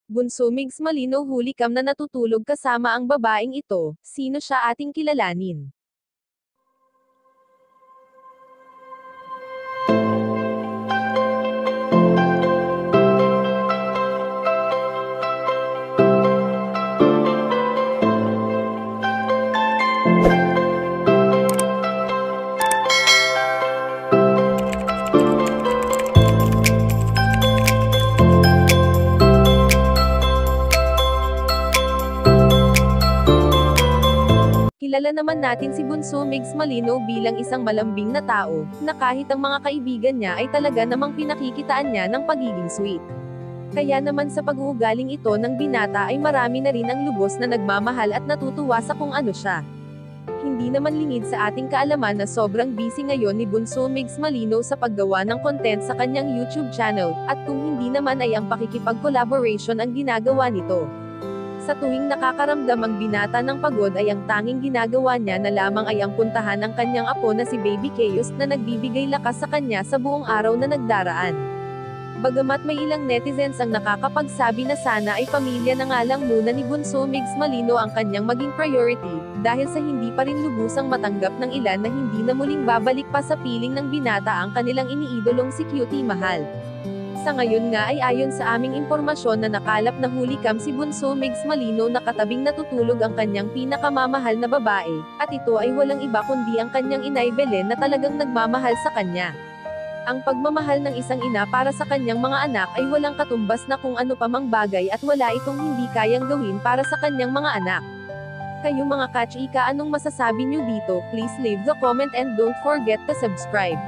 Bunso Migs Malino huli kam na natutulog kasama ang babaeng ito, sino siya ating kilalanin. Kilala naman natin si Bunso Migs Malino bilang isang malambing na tao, na kahit ang mga kaibigan niya ay talaga namang pinakikitaan niya ng pagiging sweet. Kaya naman sa pag-uugaling ito ng binata ay marami na rin ang lubos na nagmamahal at natutuwa sa kung ano siya. Hindi naman lingid sa ating kaalaman na sobrang busy ngayon ni Bunso Migs Malino sa paggawa ng content sa kanyang YouTube channel, at kung hindi naman ay ang pakikipag-collaboration ang ginagawa nito. Sa tuwing nakakaramdam ang binata ng pagod ay ang tanging ginagawa niya na lamang ay ang puntahan ang kanyang apo na si Baby Chaos na nagbibigay lakas sa kanya sa buong araw na nagdaraan. Bagamat may ilang netizens ang nakakapagsabi na sana ay pamilya na nga lang muna ni Bunso Migs Malino ang kanyang maging priority, dahil sa hindi pa rin lubusang matanggap ng ilan na hindi na muling babalik pa sa piling ng binata ang kanilang iniidolong si Cutie Mahal. Sa ngayon nga ay ayon sa aming impormasyon na nakalap na huli kam si Bunso Migs Malino na katabing natutulog ang kanyang pinakamamahal na babae, at ito ay walang iba kundi ang kanyang inay Belen na talagang nagmamahal sa kanya. Ang pagmamahal ng isang ina para sa kanyang mga anak ay walang katumbas na kung ano pa mang bagay at wala itong hindi kayang gawin para sa kanyang mga anak. Kayo mga kachika, anong masasabi nyo dito? Please leave the comment and don't forget to subscribe.